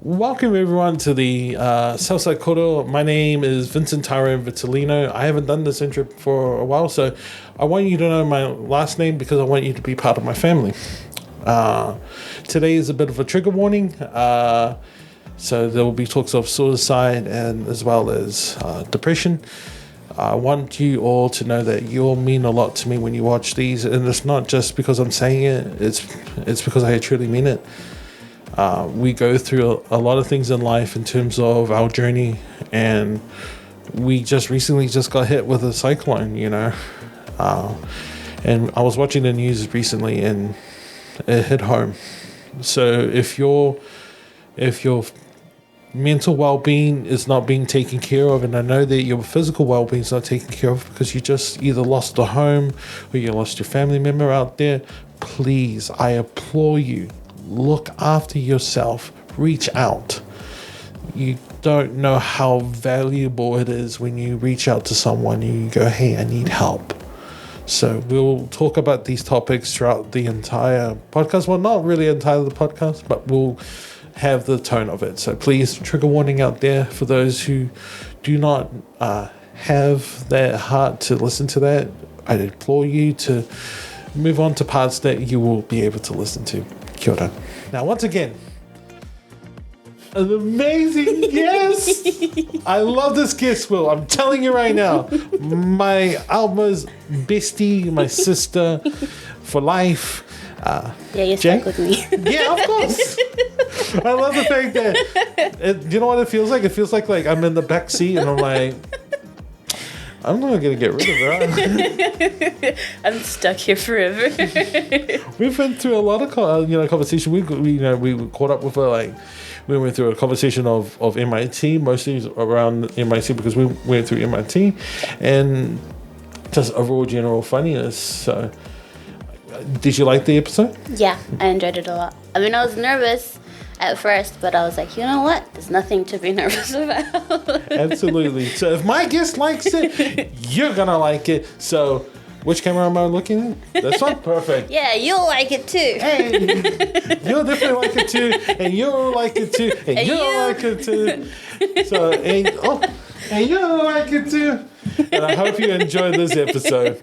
Welcome everyone to the South Side Kōrero. My name is Vincent Tyrone Vitellino. I haven't done this intro for a while, so I want you to know my last name because I want you to be part of my family. Today is a bit of a trigger warning. So there will be talks of suicide and as well as depression. I want you all to know that you all mean a lot to me when you watch these, and it's not just because I'm saying it, it's because I truly mean it. We go through a lot of things in life in terms of our journey, and we just recently got hit with a cyclone, and I was watching the news recently and it hit home. So if your mental well-being is not being taken care of, and I know that your physical well-being is not taken care of because you just either lost a home or you lost your family member out there, please, I implore you, look after yourself, reach out. You don't know how valuable it is when you reach out to someone and you go, hey, I need help. So we'll talk about these topics throughout the entire podcast. Well, not really entire the podcast, but we'll have the tone of it. So please, trigger warning out there for those who do not have that heart to listen to that. I implore you to move on to parts that you will be able to listen to. Kia ora. Now, once again, an amazing guest. I love this guest, Will. I'm telling you right now. My Alma's bestie, my sister for life. You're stuck with me. Yeah, of course. I love the fact that, you know what it feels like? It feels like I'm in the back seat and I'm like, I'm not going to get rid of her. I'm stuck here forever. We've been through a lot of conversation. We caught up with her, we went through a conversation of MIT, mostly around MIT because we went through MIT, and just overall general funniness. So, did you like the episode? Yeah, I enjoyed it a lot. I mean, I was nervous at first, but I was like, you know what? There's nothing to be nervous about. Absolutely. So if my guest likes it, you're going to like it. So which camera am I looking at? This one? Perfect. Yeah, you'll like it too. Hey, you'll definitely like it too. And you'll like it too. And you'll like it too. So, and you'll like it too. And I hope you enjoy this episode.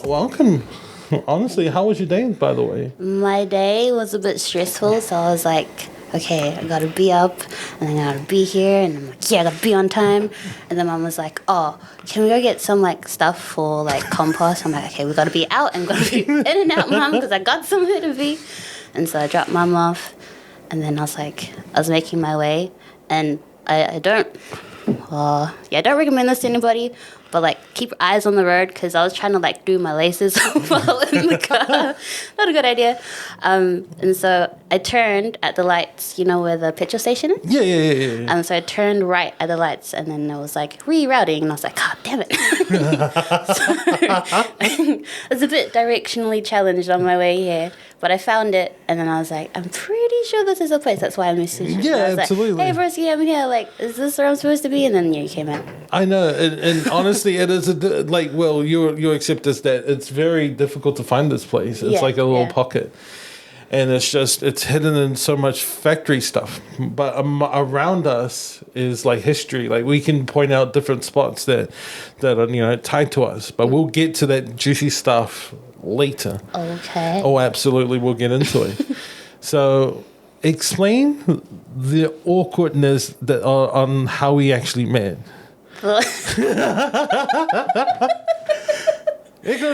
Welcome. Honestly, how was your day, by the way? My day was a bit stressful, so I was like, okay, I gotta be up, and then I gotta be here, and I'm like, yeah, I gotta be on time. And then Mom was like, oh, can we go get some stuff for compost? I'm like, okay, we gotta be out and gotta be in and out, Mom, because I got somewhere to be. And so I dropped Mom off, and then I was making my way, and I don't recommend this to anybody, but keep eyes on the road because I was trying to do my laces while in the car. Not a good idea. And so I turned at the lights, where the petrol station is? Yeah. And so I turned right at the lights, and then it was rerouting, and I was like, God damn it. So, I was a bit directionally challenged on my way here, but I found it, and then I was like, I'm pretty sure this is a place. That's why I messaged you. Yeah, I was absolutely. Like, hey, broski, I'm here. Is this where I'm supposed to be? And then you came out. I know, and honestly, it is you accept this that it's very difficult to find this place. It's like a little pocket, and it's hidden in so much factory stuff. But around us is history. We can point out different spots that are tied to us. But we'll get to that juicy stuff later. Okay. Oh, absolutely, we'll get into it. So, explain the awkwardness on how we actually met. Because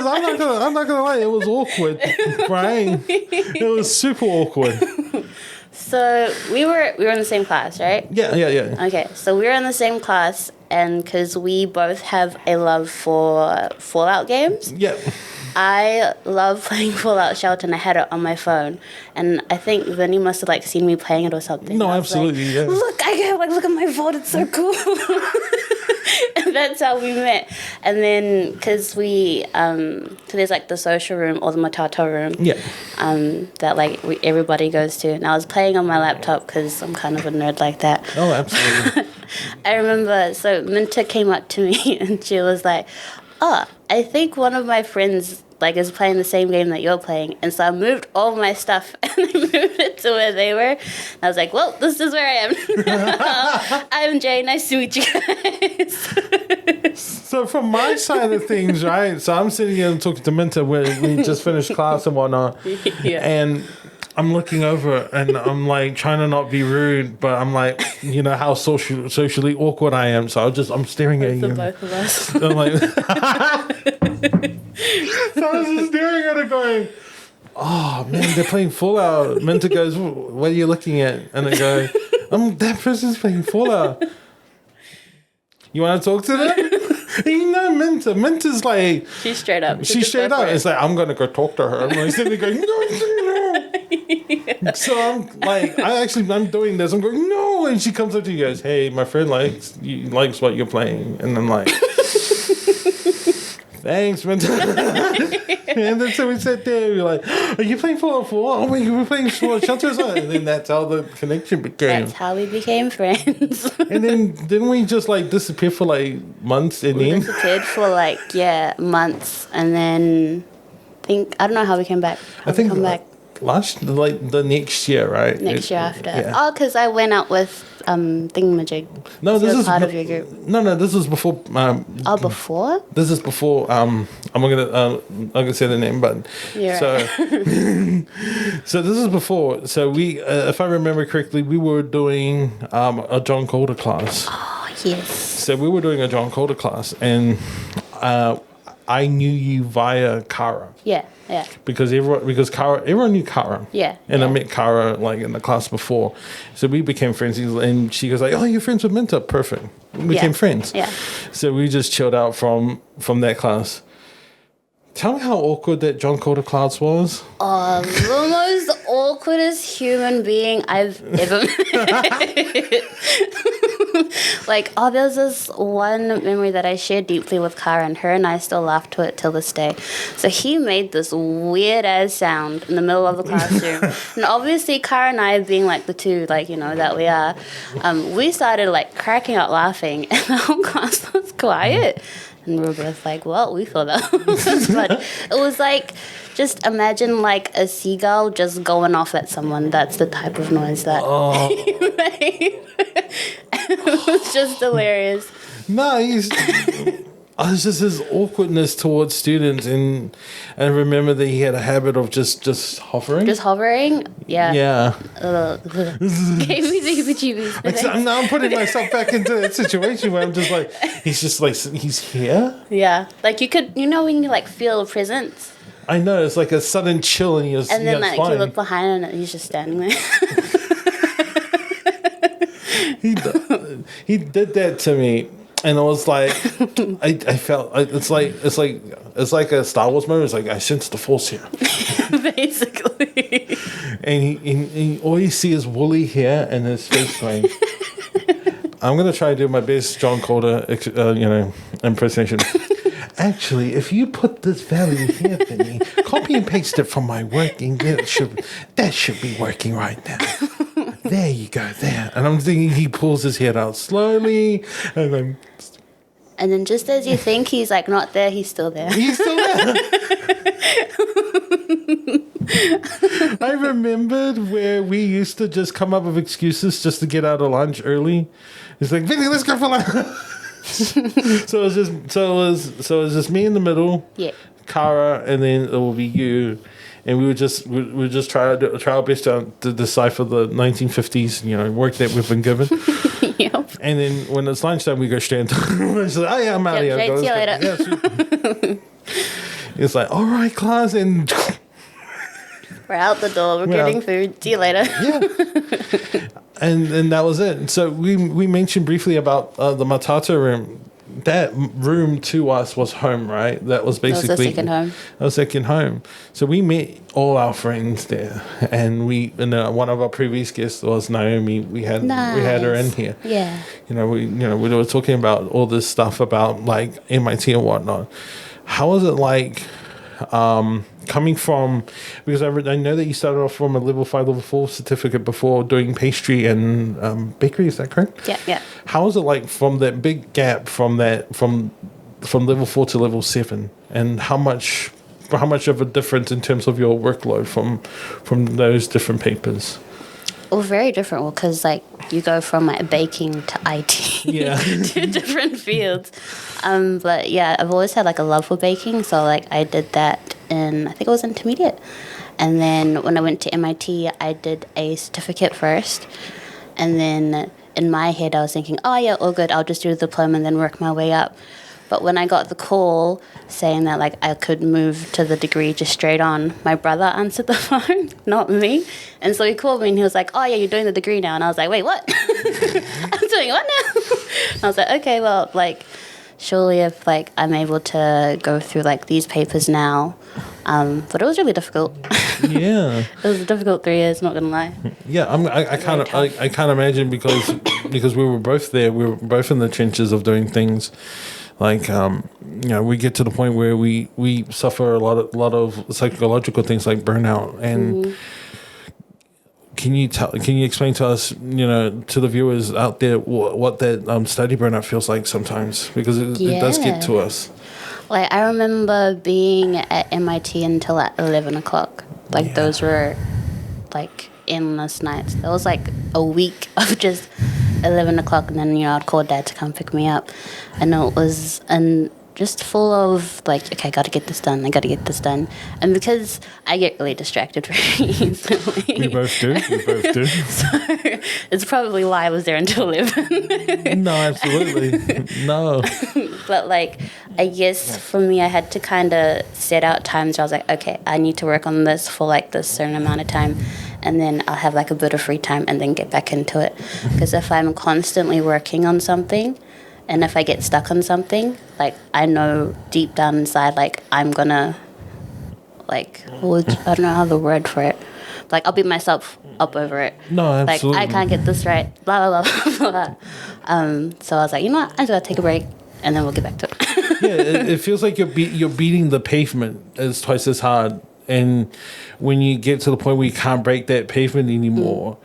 I'm not gonna lie, it was awkward, Brian. It was super awkward. So we were in the same class, right? Yeah. Okay, so we were in the same class, and because we both have a love for Fallout games. Yeah. I love playing Fallout Shelter, and I had it on my phone. And I think Vinnie must have seen me playing it or something. No, absolutely, yeah. Look, look at my vault, it's so cool. And that's how we met. And then, because so there's like the social room or the matata room. Yeah. That like everybody goes to. And I was playing on my laptop because I'm kind of a nerd like that. Oh, absolutely. I remember, so Minta came up to me and she was like, oh, I think one of my friends like is playing the same game that you're playing. And so I moved all my stuff and I moved it to where they were. And I was like, well, this is where I am. I'm Jay. Nice to meet you guys. So from my side of things, right? So I'm sitting here and talking to Minta where we just finished class and whatnot. Yeah. And I'm looking over and I'm like trying to not be rude, but I'm like, you know how socially awkward I am. So I'm staring at you. Both of us. I'm like, so I was just staring at her going, oh man, they're playing Fallout. Minta goes, what are you looking at? And I go, that person's playing Fallout. You want to talk to them? You know Minta. Minta's like... She's straight up. She's straight up. It's like, I'm going to go talk to her. I'm like sitting there going, no. Yeah. So I'm like, I'm doing this. I'm going, no. And she comes up to you guys, hey, my friend likes what you're playing. And I'm like... Thanks, Minta. And then so we sat there, we were like, are you playing Fallout 4? Oh my God, we're playing Fallout Shelter. And then that's how the connection became. That's how we became friends. And then didn't we just like disappear for like months and We then? disappeared for like, months. And then I don't know how we came back. I think come back the next year, right? next year after. Yeah. Oh, because I went out with Thingamajig. No, this is part of your group. No, this is before. Before? This is before. I'm gonna say the name, but You're so right. so this is before. So we, if I remember correctly, we were doing a John Calder class. Oh, yes. So we were doing a John Calder class, and I knew you via Kara. Yeah. Because everyone knew Kara. Yeah. And I met Kara like in the class before. So we became friends and she goes like, oh, you're friends with Minta? Perfect. We became friends. Yeah. So we just chilled out from that class. Tell me how awkward that John Calder class was. Oh, the most awkwardest human being I've ever met. There's this one memory that I shared deeply with Kara, and her and I still laugh to it till this day. So he made this weird ass sound in the middle of the classroom. And obviously Kara and I, being like the two, that we are, we started like cracking up laughing, and the whole class was quiet. And we were both like, well, we feel that. But it was like, just imagine like a seagull just going off at someone. That's the type of noise that he made. It was just hilarious. No, it's just his awkwardness towards students, and I remember that he had a habit of just hovering. Just hovering? Yeah. Yeah. Gave me the heebie-jeebies. I'm putting myself back into that situation where I'm just like, he's here? Yeah. Like you could, when you like feel a presence. I know, it's like a sudden chill and you're and then like you look behind and he's just standing there. He did that to me, and I was like, I felt it's like a Star Wars moment. It's like I sense the Force here, basically. And he all you see is woolly hair and his face going. I'm gonna try to do my best John Calder, impersonation. Actually, if you put this value here, Vinnie, copy and paste it from my working, that should be working right now. There you go, there. And I'm thinking he pulls his head out slowly, and then just as you think he's like not there, he's still there. He's still there. I remembered where we used to just come up with excuses just to get out of lunch early. It's like, Vinnie, let's go for lunch. So it was just me in the middle, Kara, and then it will be you, and we would just try our best to decipher the 1950s work that we've been given. Yep. And then when it's lunchtime, we go straight into it's like, oh yeah, I'm out of here. See you later. Yeah, it's like, all right, class, and we're out the door. We're getting food. See you later. Yeah. And that was it. So we mentioned briefly about the matata room that room to us was home, right? That was basically That was a second home. Our second home. So we met all our friends there, and one of our previous guests was Naomi. We had her in here. Yeah. We were talking about all this stuff about like MIT and whatnot. How was it like coming from, because I know that you started off from a level 5, level 4 certificate before doing pastry and bakery, is that correct? Yeah. How was it like from that big gap from level 4 to level 7, and how much of a difference in terms of your workload from those different papers? Well, very different. Well, because like you go from like baking to IT, Yeah. to different fields. But yeah, I've always had like a love for baking, so like I did that in, I think it was intermediate, and then when I went to MIT, I did a certificate first, and then in my head I was thinking, oh yeah, all good, I'll just do the diploma and then work my way up. But when I got the call saying that like I could move to the degree just straight on, my brother answered the phone, not me. And so he called me and he was like, oh yeah, you're doing the degree now. And I was like, wait, what? I'm doing what now? And I was like, okay, well, like, surely if like I'm able to go through like these papers now. But it was really difficult. Yeah. It was a difficult 3 years, not gonna lie. Yeah, I can't imagine because we were both there. We were both in the trenches of doing things. Like, we get to the point where we suffer a lot of psychological things like burnout. And can you explain to us, to the viewers out there, what that study burnout feels like sometimes? Because it does get to us. Like, I remember being at MIT until at 11 o'clock. Like, those were, like, endless nights. That was, like, a week of just 11 o'clock, and then, I'd call Dad to come pick me up. And it was just full of, like, okay, I got to get this done. And because I get really distracted very easily. We both do. So it's probably why I was there until 11. No, absolutely. No. But, like, I guess for me, I had to kind of set out times where I was like, okay, I need to work on this for, like, this certain amount of time. And then I'll have, like, a bit of free time and then get back into it. Because if I'm constantly working on something, and if I get stuck on something, like, I know deep down inside, like, I'm gonna, like, I don't know how the word for it. Like, I'll beat myself up over it. No, absolutely. Like, I can't get this right, blah, blah, blah, blah. So I was like, you know what, I just gotta take a break, and then we'll get back to it. Yeah, it feels like you're beating the pavement as twice as hard. And when you get to the point where you can't break that pavement anymore,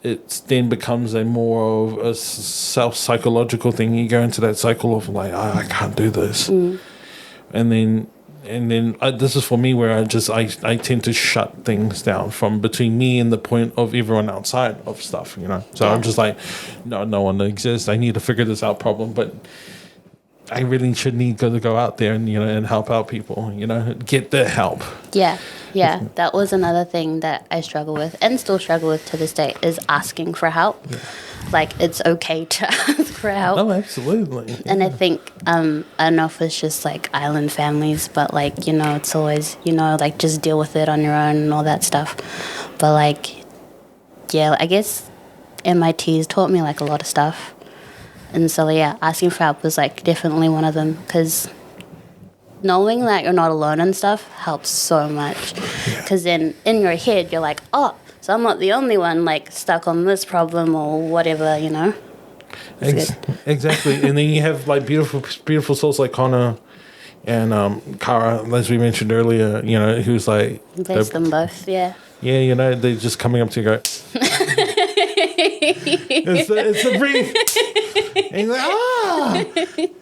it then becomes a more of a self-psychological thing. You go into that cycle of like, I can't do this. And then this is for me where I tend to shut things down from between me and the point of everyone outside of stuff, So I'm just like, no one exists. I need to figure this out problem. But I really should need to go out there and, and help out people, get the help. Yeah, that was another thing that I struggle with and still struggle with to this day is asking for help. Yeah. Like, it's okay to ask for help. Oh, absolutely. And I think, I don't know if it's just like island families, but like, it's always, like just deal with it on your own and all that stuff. But like, yeah, I guess MIT's taught me like a lot of stuff. And so, yeah, asking for help was, like, definitely one of them because knowing that you're not alone and stuff helps so much. Because then in your head, you're like, oh, so I'm not the only one, like, stuck on this problem or whatever, Exactly. And then you have, like, beautiful souls like Connor and Kara, as we mentioned earlier, who's, like... Bless them both, yeah. Yeah, they're just coming up to you and go... it's the breathe. And he's like,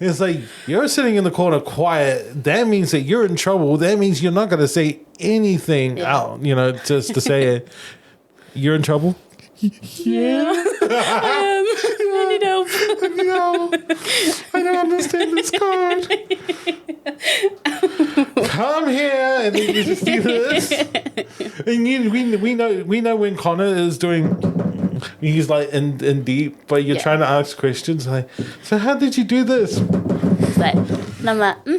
It's like, you're sitting in the corner quiet. That means that you're in trouble. That means you're not going to say anything out, just to say it. You're in trouble? Yeah. I need help. No, I don't understand this card. Come here, and then you just do this. And we know when Connor is doing, he's like in deep, but you're trying to ask questions like, so how did you do this? It's like, and I'm like, yep,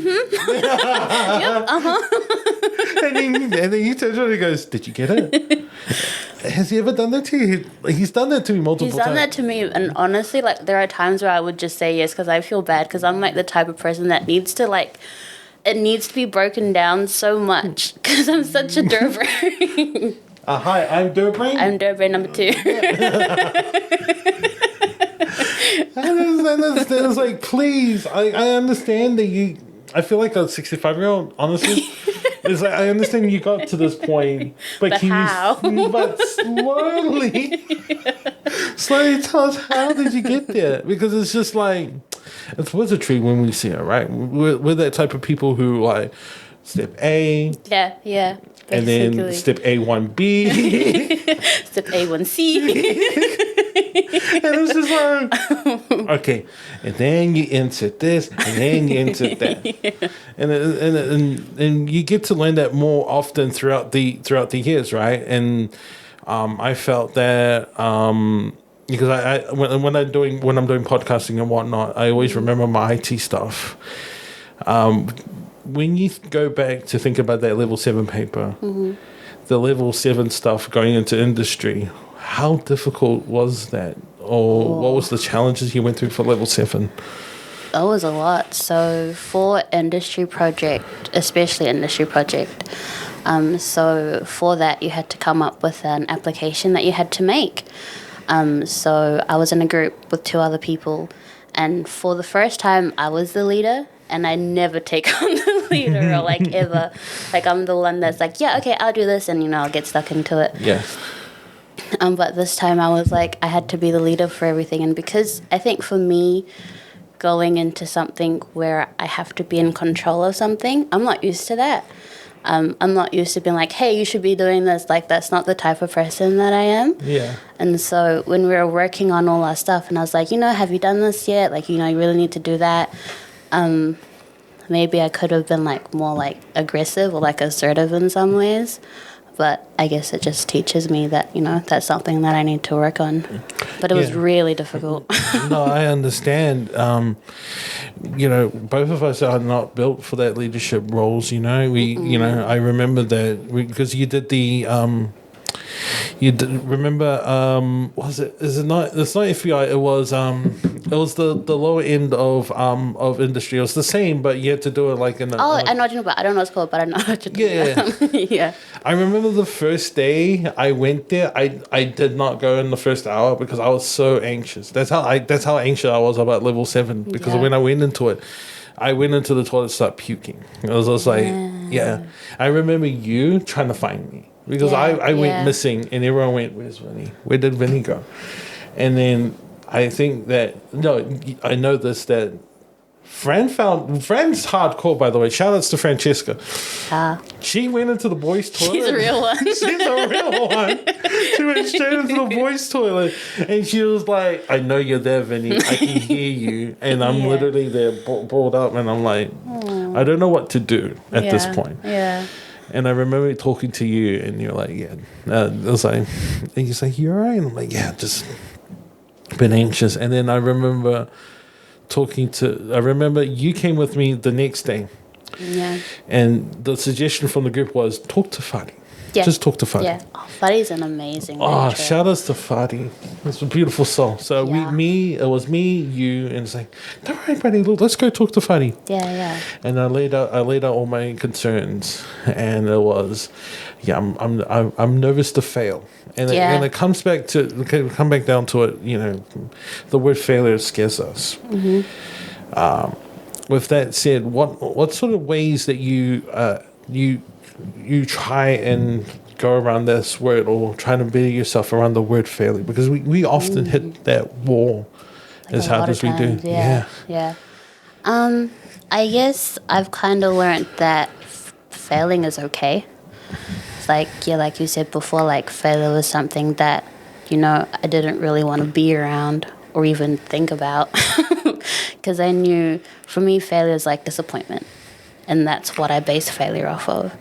and then he turns around and he goes, did you get it? Has he ever done that to you? He's done that to me multiple times. He's done that to me, and honestly, like, there are times where I would just say yes because I feel bad because I'm like the type of person that needs to like, it needs to be broken down so much because I'm such a doer brain. Hi, I'm doer brain. I'm doer brain number 2. I was like, please, I understand that you. I feel like a 65-year-old, honestly. It's like, I understand you got to this point, but can how? But slowly tell us, how did you get there? Because it's just like, it's wizardry when we see it, right? We're that type of people who like step A. Yeah. Basically. And then step A1B. Step A1C. And it's just like, okay, and then you insert this, and then you insert that, yeah. and you get to learn that more often throughout the years, right? And I felt that because when I'm doing podcasting and whatnot, I always remember my IT stuff. When you go back to think about that level 7 paper, the level 7 stuff going into industry, how difficult was that? Or what was the challenges you went through for level 7? That was a lot. So for industry project, especially industry project, so for that you had to come up with an application that you had to make. So I was in a group with 2 other people, and for the first time I was the leader, and I never take on the leader or like ever. Like I'm the one that's like, yeah, okay, I'll do this, and I'll get stuck into it. Yeah. But this time I was like, I had to be the leader for everything. And because I think for me, going into something where I have to be in control of something, I'm not used to that. I'm not used to being like, hey, you should be doing this. Like, that's not the type of person that I am. Yeah. And so when we were working on all our stuff, and I was like, have you done this yet? Like, you really need to do that. Maybe I could have been like more like aggressive or like assertive in some ways. But I guess it just teaches me that, that's something that I need to work on. But it was really difficult. No, I understand. Both of us are not built for that leadership roles, I remember that because you did the... was it? Is it not? It's not FBI. It was the lower end of industry. It was the same, but you had to do it like in. I know what you're about. I don't know what it's called, but I know what you're talking about. Yeah. I remember the first day I went there. I did not go in the first hour because I was so anxious. That's how anxious I was about level 7 because when I went into it. I went into the toilet to start puking. I was just like, I remember you trying to find me. Because I went missing and everyone went, where's Vinnie? Where did Vinnie go? And then I think that, I know this, that Fran's hardcore, by the way. Shout outs to Francesca. She went into the boys' toilet. She's a real one. She's a real one. She went straight into the boys' toilet. And she was like, I know you're there, Vinnie. I can hear you. And I'm literally there balled up. And I'm like, I don't know what to do at this point. Yeah. And I remember talking to you, and you're like, it was like, and you're like, you're all right? And I'm like, just been anxious. And then I remember you came with me the next day. Yeah. And the suggestion from the group was talk to Fadi. Yeah. Just talk to Fadi. Yeah. Oh, Fadi's an amazing mentor. Shout outs to Fadi. It's a beautiful soul. So it was me, you, and it's like, don't worry, buddy, look, let's go talk to Fadi. Yeah. And I laid out all my concerns, and it was, I'm nervous to fail. And it comes back down to it, the word failure scares us. Mm-hmm. With that said, what sort of ways that you try and go around this word or try to better yourself around the word failure? Because we often hit that wall as hard as we do. Yeah. I guess I've kind of learned that failing is okay. It's like you said before, like failure was something that, I didn't really want to be around or even think about. Because I knew, for me, failure is like disappointment. And that's what I base failure off of.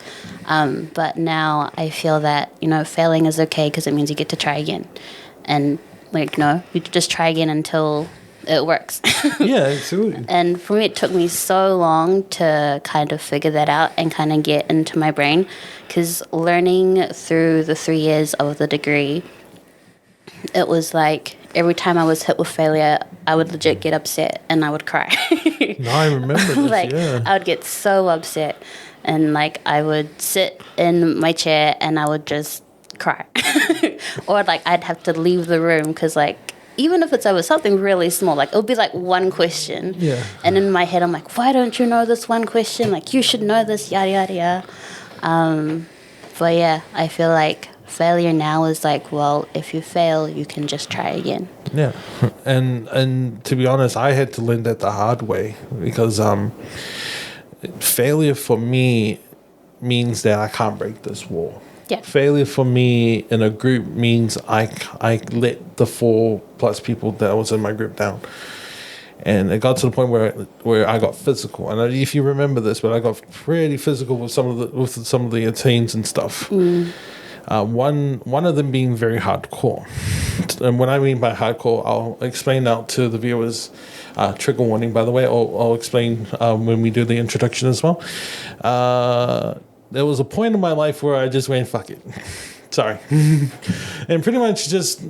But now I feel that, failing is okay because it means you get to try again. And, you just try again until it works. Yeah, absolutely. And for me, it took me so long to kind of figure that out and kind of get into my brain, because learning through the 3 years of the degree, it was like every time I was hit with failure, I would legit get upset and I would cry. No, I remember this, Like, yeah. I would get so upset, and like I would sit in my chair and I would just cry. Or like I'd have to leave the room because like, even if it's over something really small, like it'll be like one question. Yeah. And in my head, I'm like, why don't you know this one question? Like, you should know this, yada, yada, yada. But yeah, I feel like failure now is like, well, if you fail, you can just try again. Yeah. And to be honest, I had to learn that the hard way, because failure for me means that I can't break this wall. Yeah. Failure for me in a group means I let the 4+ people that was in my group down. And it got to the point where I got physical. And if you remember this, but I got pretty physical with some of the teens and stuff. One of them being very hardcore. And what I mean by hardcore, I'll explain out to the viewers. Trigger warning, by the way. I'll explain when we do the introduction as well. There was a point in my life where I just went, fuck it. Sorry. And pretty much just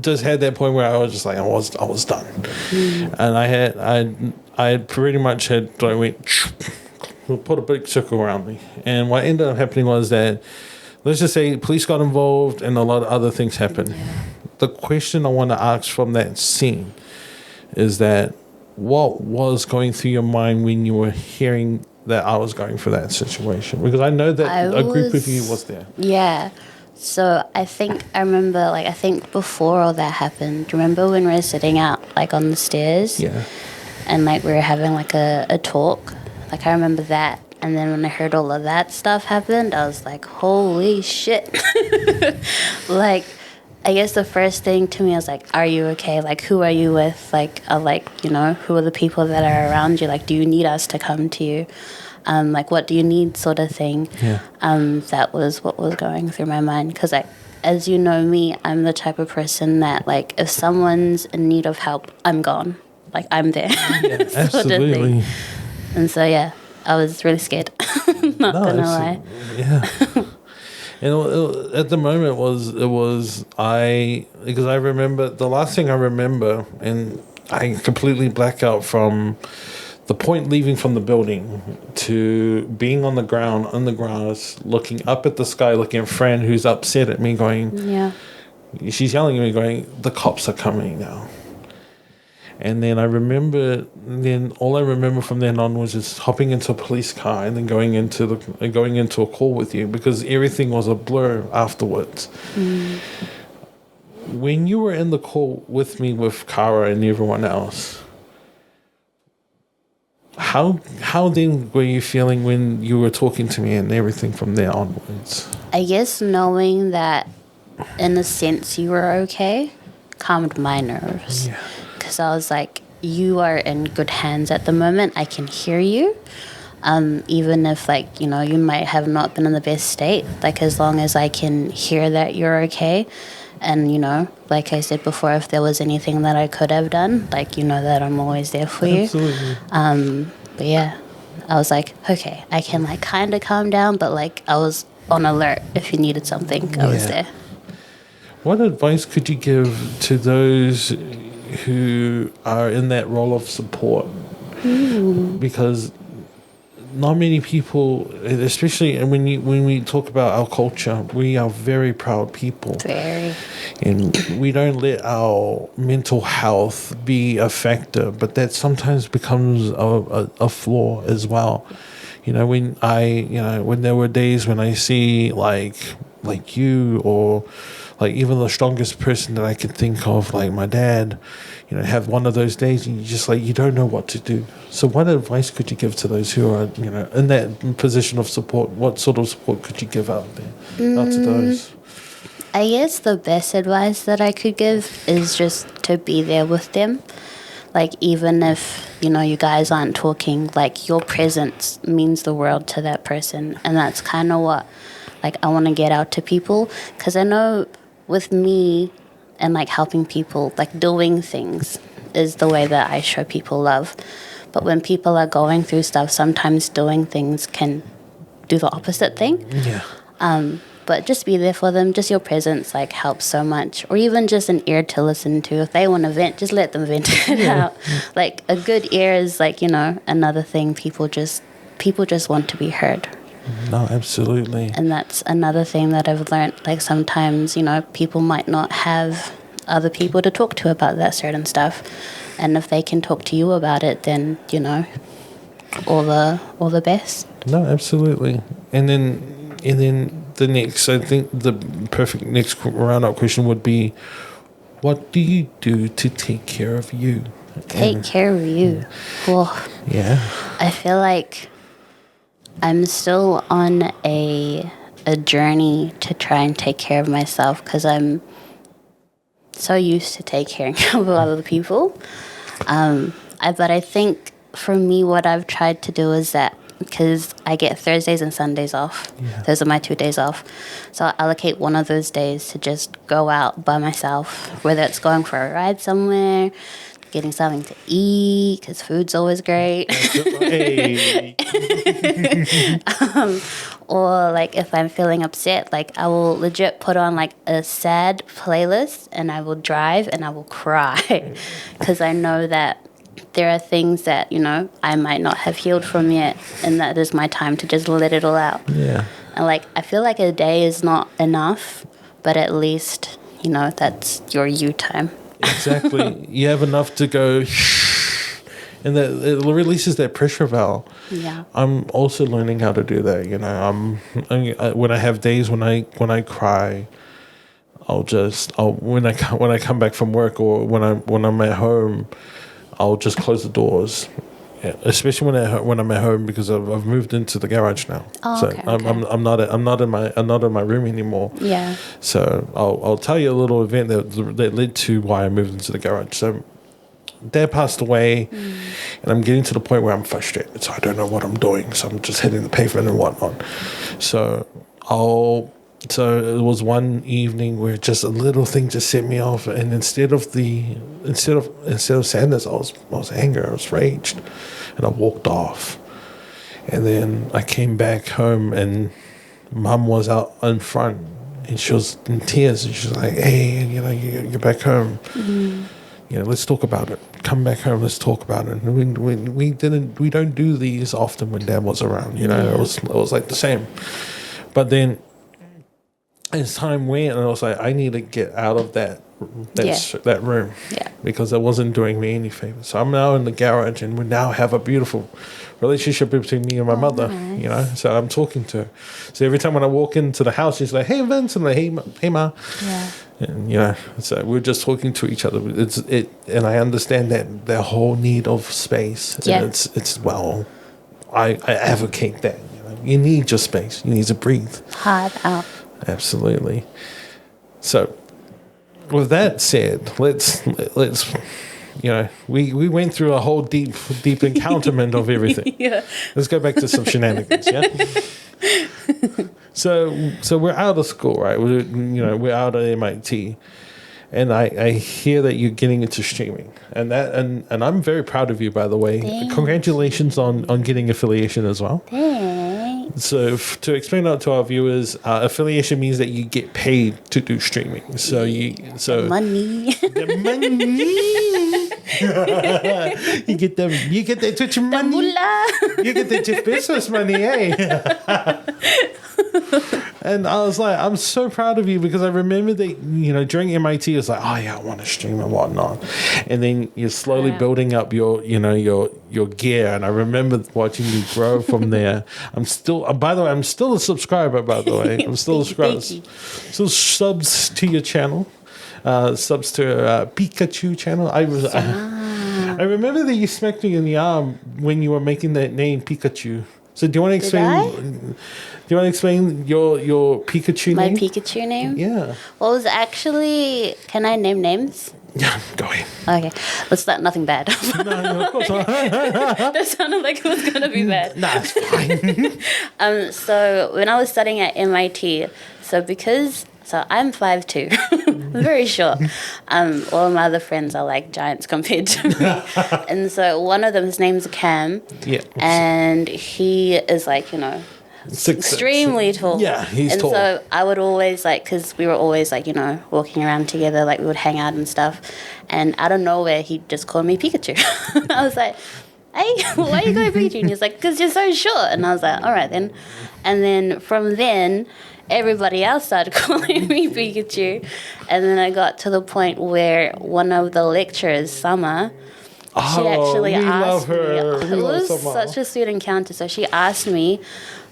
had that point where I was just like, I was done. And I pretty much I went, put a big circle around me. And what ended up happening was that, let's just say, police got involved and a lot of other things happened. Yeah. The question I want to ask from that scene is that, what was going through your mind when you were hearing that I was going for that situation? Because I know that a group of you was there. Yeah. So I remember, like, I think before all that happened, do you remember when we were sitting out, like, on the stairs? Yeah. And, like, we were having, like, a talk. Like, I remember that. And then when I heard all of that stuff happened, I was like, holy shit. Like, I guess the first thing to me was like, are you okay? Like, who are you with? Like, you know, who are the people that are around you? Like, do you need us to come to you? Like, what do you need, sort of thing? Yeah. That was what was going through my mind. Because, like, as you know me, I'm the type of person that, like, if someone's in need of help, I'm gone. Like, I'm there. Yeah, absolutely. And so, yeah, I was really scared. Not gonna lie. Yeah. And at the moment because I remember, the last thing I remember, and I completely black out from the point leaving from the building to being on the ground, on the grass, looking up at the sky, looking at Fran, who's upset at me, going, yeah. She's yelling at me, going, the cops are coming now. And then all I remember from then on was just hopping into a police car and then going into a call with you, because everything was a blur afterwards. When you were in the call with me with Kara and everyone else, how then were you feeling when you were talking to me and everything from there onwards? I guess knowing that, in a sense, you were okay, calmed my nerves. Yeah. Because I was like, you are in good hands at the moment. I can hear you. Even if, like, you know, you might have not been in the best state. Like, as long as I can hear that you're okay. And, you know, like I said before, if there was anything that I could have done, like, you know that I'm always there for you. Absolutely. But yeah, I was like, okay, I can, like, kind of calm down. But, like, I was on alert. If you needed something, I was there. What advice could you give to those who are in that role of support? Because not many people, especially when we talk about our culture, we are very proud people. Very. And we don't let our mental health be a factor, but that sometimes becomes a flaw as well. You know, when there were days when I see like you, or like even the strongest person that I could think of, like my dad, you know, have one of those days and you don't know what to do. So what advice could you give to those who are, you know, in that position of support? What sort of support could you give out there, out to those? I guess the best advice that I could give is just to be there with them. Like, even if, you know, you guys aren't talking, like, your presence means the world to that person. And that's kind of what, like, I want to get out to people. Because I know with me and, like, helping people, like, doing things, is the way that I show people love. But when people are going through stuff, sometimes doing things can do the opposite thing. Yeah. But just be there for them. Just your presence like helps so much. Or even just an ear to listen to. If they want to vent, just let them vent it out. Like a good ear is like, you know, another thing people just want to be heard. No, absolutely. And that's another thing that I've learned. Like sometimes, you know, people might not have other people to talk to about that certain stuff. And if they can talk to you about it, then, you know, all the best. No, absolutely. And then the next, I think the perfect next round-up question would be, what do you do to take care of you? Take care of you. Well, yeah. I feel like I'm still on a journey to try and take care of myself because I'm so used to taking care of other people. But I think for me, what I've tried to do is that because I get Thursdays and Sundays off. Yeah. Those are my 2 days off. So I allocate one of those days to just go out by myself, whether it's going for a ride somewhere, getting something to eat, because food's always great. Hey. Or like if I'm feeling upset, like I will legit put on like a sad playlist and I will drive and I will cry because I know that there are things that, you know, I might not have healed from yet, and that is my time to just let it all out. Yeah. And like I feel like a day is not enough, but at least, you know, that's your you time. Exactly. You have enough to go, and that it releases that pressure valve. Yeah. I'm also learning how to do that. You know, when I have days when I cry, when I come back from work or when I'm at home, I'll just close the doors. Yeah, especially when I'm at home because I've moved into the garage now. Oh, so okay. I'm not in my room anymore. Yeah. So I'll tell you a little event that led to why I moved into the garage. So Dad passed away, and I'm getting to the point where I'm frustrated. So I don't know what I'm doing. So I'm just hitting the pavement and whatnot. So it was one evening where just a little thing just set me off, and instead of sadness, I was angry, I was raged, and I walked off. And then I came back home, and Mum was out in front, and she was in tears, and she was like, "Hey, you know, you're back home. You know, let's talk about it. Come back home, let's talk about it." And we don't do these often when Dad was around. You know, it was like the same, but then. As time went, and I was like, I need to get out of that room, because it wasn't doing me any favors. So I'm now in the garage, and we now have a beautiful relationship between me and my mother. Nice. You know, so I'm talking to her. So every time when I walk into the house, she's like, "Hey, Vince," and I'm like, "Hey, Ma." Yeah. And you know, so we're just talking to each other. And I understand that their whole need of space. Yeah. And it's I advocate that. You need your space. You need to breathe. Hard out. Absolutely. So, with that said, let's you know, we went through a whole deep encounterment of everything. Yeah. Let's go back to some shenanigans. Yeah. So we're out of school, right? We're out of MIT, and I hear that you're getting into streaming, and I'm very proud of you, by the way. Thanks. Congratulations on getting affiliation as well. Thanks. So to explain out to our viewers, affiliation means that you get paid to do streaming. Money. The money. you get that Twitch money. You get the Jeff Bezos money, eh? And I was like, I'm so proud of you, because I remember that, you know, during MIT, it was like, oh yeah, I want to stream and whatnot. And then you're slowly building up your gear. And I remember watching you grow from there. I'm still a subscriber, by the way. I'm still still subs to your channel. Subs to Pikachu channel. I remember that you smacked me in the arm when you were making that name Pikachu. So do you want to explain? Do you want to explain your Pikachu name? My Pikachu name? Yeah. Well, it was actually. Can I name names? Yeah, go ahead. Okay, let's start. Nothing bad. No, of course not. That sounded like it was gonna be bad. Nah, it's fine. So when I was studying at MIT, because So I'm 5'2", very short. All my other friends are like giants compared to me. And so one of them, his name's Cam. Yeah. And he is like, you know, extremely tall. Yeah, he's and tall. So I would always like, because we were always like, you know, walking around together, like we would hang out and stuff. And out of nowhere, he just called me Pikachu. I was like, hey, why are you going Pikachu? And he's like, because you're so short. And I was like, all right then. And then from then, everybody else started calling me Pikachu. And then I got to the point where one of the lecturers, Summer, she actually asked me. It was such a sweet encounter. So she asked me,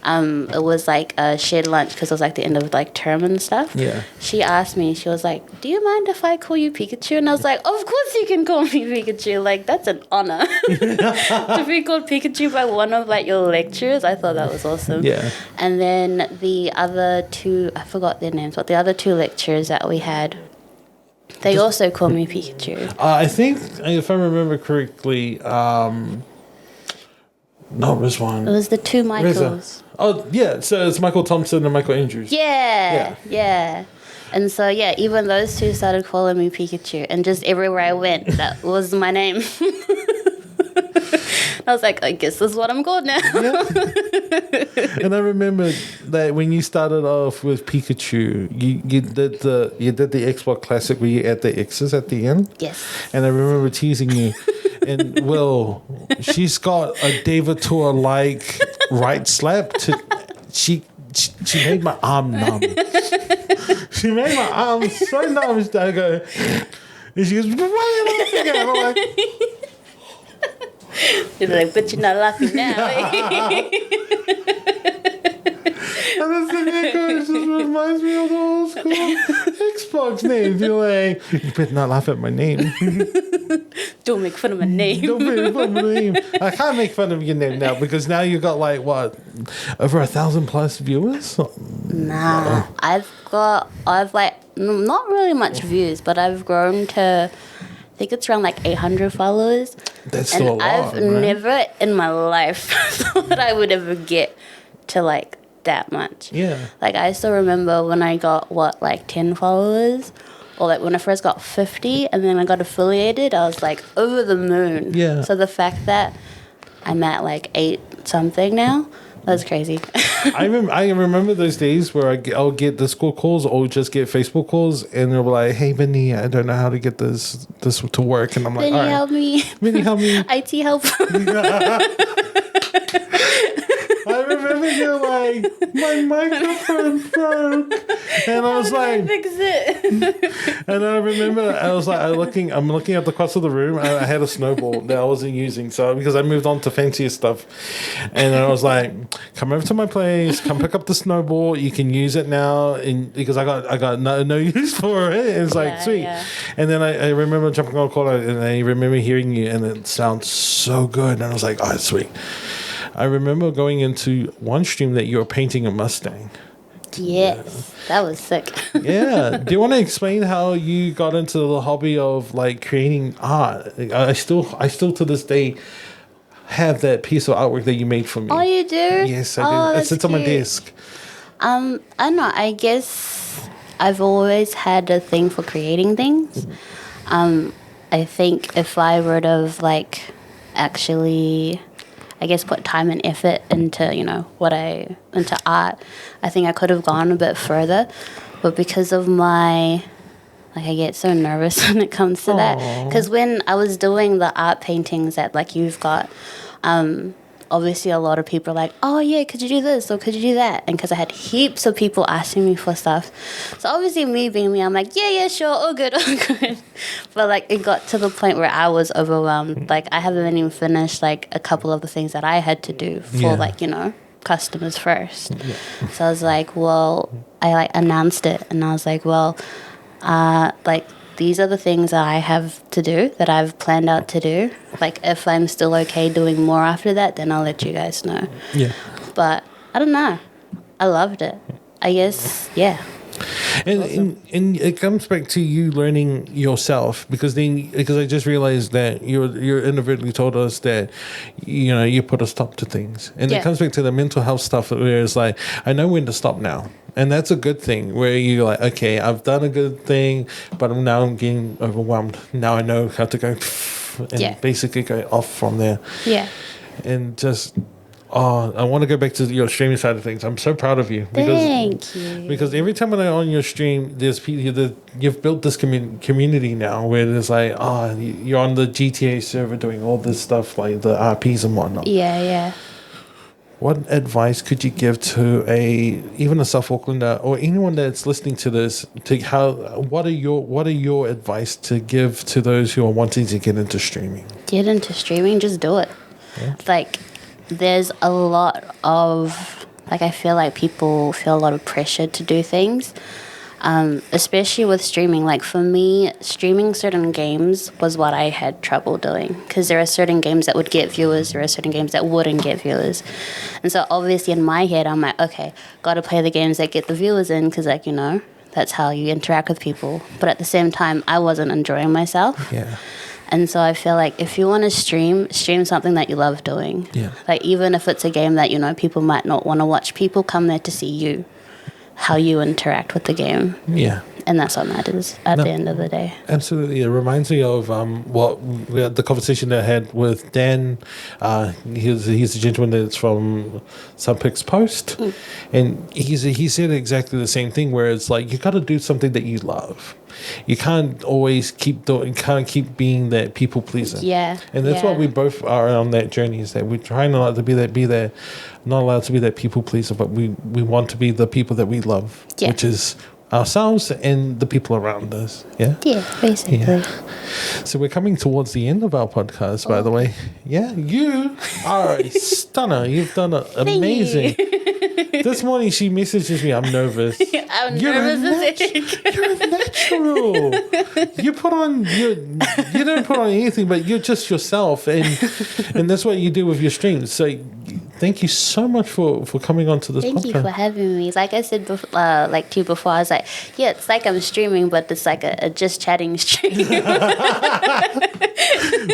it was like a shared lunch because it was like the end of like term and stuff. Yeah. She asked me, she was like, do you mind if I call you Pikachu? And I was like, of course you can call me Pikachu. Like, that's an honor to be called Pikachu by one of like your lecturers. I thought that was awesome. Yeah. And then the other two, I forgot their names, but the other two lecturers that we had, they also call me Pikachu. I think, if I remember correctly, no, it was one. It was the two Michaels. Oh, yeah. So it's Michael Thompson and Michael Andrews. Yeah. And so, yeah, even those two started calling me Pikachu. And just everywhere I went, that was my name. I was like, I guess this is what I'm called now. Yeah. And I remember that when you started off with Pikachu, you did the Xbox Classic where you add the X's at the end. Yes. And I remember teasing you. And Will, she's got a David Tour like right slap. She made my arm numb. She made my arm so numb. I go, and she goes, "Why are you laughing at?" And I'm like, You're like, but you're not laughing now. and that's the echo. It just reminds me of the old school Xbox names. You're like, you better not laugh at my name. Don't make fun of my name. Don't make fun of my name. I can't make fun of your name now because now you got like what, over 1,000+ viewers? Nah, I've like not really much views, but I've grown to, I think it's around like 800 followers. That's still a lot. I've never in my life thought I would ever get to like that much. Yeah. Like I still remember when I got like 10 followers, or like when I first got 50, and then I got affiliated. I was like over the moon. Yeah. So the fact that I'm at like 8 something now, that's crazy. I remember those days where I'll get Discord calls or just get Facebook calls, and they'll be like, "Hey, Vinnie, I don't know how to get this to work," and I'm like, Vinnie, "All right, help me. Vinnie, help me." IT help. I remember you're like, "My microphone broke," and I was like, Fix it. and I remember I was like, I'm looking at the cross of the room. I had a snowball that I wasn't using, so because I moved on to fancier stuff, and I was like, "Come over to my place, come pick up the snowball. You can use it now," and because I got no use for it. And it's like sweet. Yeah. And then I remember jumping on a call, and I remember hearing you, and it sounds so good, and I was like, "Oh, it's sweet." I remember going into one stream that you were painting a Mustang. Yes, that was sick. Yeah. Do you want to explain how you got into the hobby of like creating art? I still to this day have that piece of artwork that you made for me. Oh, you do? Yes, I do. It sits on my desk. I don't know. I guess I've always had a thing for creating things. I think if I were to have like actually, I guess, put time and effort into, into art, I think I could have gone a bit further. But because of I get so nervous when it comes to that. Because when I was doing the art paintings that, like, you've got, obviously a lot of people are like, oh, yeah, could you do this or could you do that? And because I had heaps of people asking me for stuff. So obviously me being me, I'm like, yeah, sure, all good. But, like, it got to the point where I was overwhelmed. Like, I haven't even finished, like, a couple of the things that I had to do for, customers first. Yeah. So I was like, well, I, announced it. And I was like, well, these are the things that I have to do, that I've planned out to do. Like, if I'm still okay doing more after that, then I'll let you guys know. Yeah. But I don't know. I loved it. I guess, yeah. And it comes back to you learning yourself, because I just realized that you're inadvertently told us that you put a stop to things, and it comes back to the mental health stuff where it's like, I know when to stop now. And that's a good thing, where you're like, okay, I've done a good thing, but now I'm getting overwhelmed. Now I know how to go and basically go off from there. Yeah. And just, I want to go back to your streaming side of things. I'm so proud of you. Thank you. Because every time I'm on your stream, there's people, you've built this community now where there's like, you're on the GTA server doing all this stuff, like the RPs and whatnot. Yeah, yeah. What advice could you give to even a South Aucklander or anyone that's listening to this? What are your advice to give to those who are wanting to get into streaming? Get into streaming, just do it. Yeah. Like, there's a lot of, like, I feel like people feel a lot of pressure to do things. Especially with streaming. Like, for me, streaming certain games was what I had trouble doing, because there are certain games that would get viewers, there are certain games that wouldn't get viewers. And so obviously in my head, I'm like, okay, got to play the games that get the viewers in, because, like, that's how you interact with people. But at the same time, I wasn't enjoying myself. Yeah. And so I feel like if you want to stream something that you love doing. Yeah. Like, even if it's a game that, people might not want to watch, people come there to see you, how you interact with the game. Yeah. And that's what matters at the end of the day. Absolutely. It reminds me of the conversation that I had with Dan. He's a gentleman that's from Subpix Post. And he said exactly the same thing, where it's like, you got to do something that you love. You can't always keep being that people pleaser. Yeah. And that's what we both are on that journey, is that we're trying not to be that not allowed to be that people pleaser, but we want to be the people that we love, which is ourselves and the people around us. Yeah, basically. So we're coming towards the end of our podcast, by the way. Yeah, you are a stunner. You've done amazing. This morning she messages me, I'm nervous. I'm nervous. You're a natural. You don't put on anything, but you're just yourself, and that's what you do with your streams. So thank you so much for coming on to this podcast. Thank you for having me. Like I said to you before, I was like, it's like I'm streaming, but it's like a just chatting stream.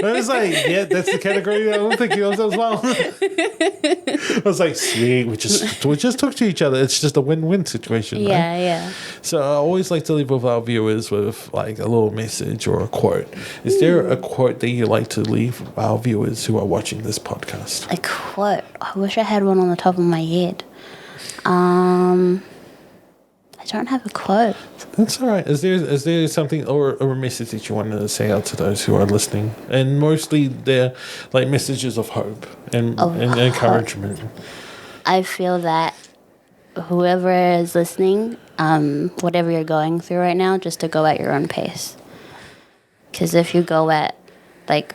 I was like, that's the category that I don't think yours as well. I was like, sweet, we just talk to each other. It's just a win-win situation. Yeah, right? Yeah. So I always like to leave with our viewers with like a little message or a quote. Is there a quote that you like to leave our viewers who are watching this podcast? A quote? I wish I had one on the top of my head. I don't have a quote. That's all right. Is there something or a message that you want to say out to those who are listening? And mostly they're like messages of hope and encouragement. I feel that whoever is listening, whatever you're going through right now, just to go at your own pace. Because if you go at, like,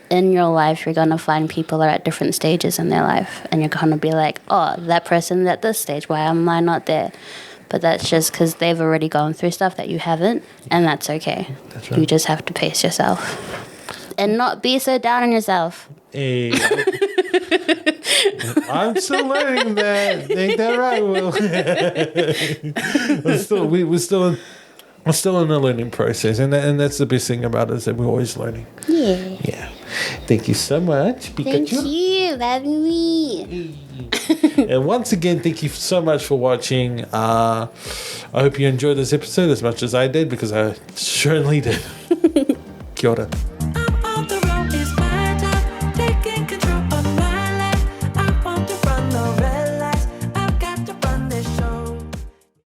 in your life, you're going to find people are at different stages in their life. And you're going to be like, oh, that person's at this stage. Why am I not there? But that's just because they've already gone through stuff that you haven't. And that's okay. That's right. You just have to pace yourself. And not be so down on yourself. Hey, I'm still learning that. Ain't that right, Will? We're still in the learning process, and that's the best thing about it, is that we're always learning. Yeah. Thank you so much. Thank you for having me. And once again, thank you so much for watching. I hope you enjoyed this episode as much as I did, because I certainly did. Kia ora.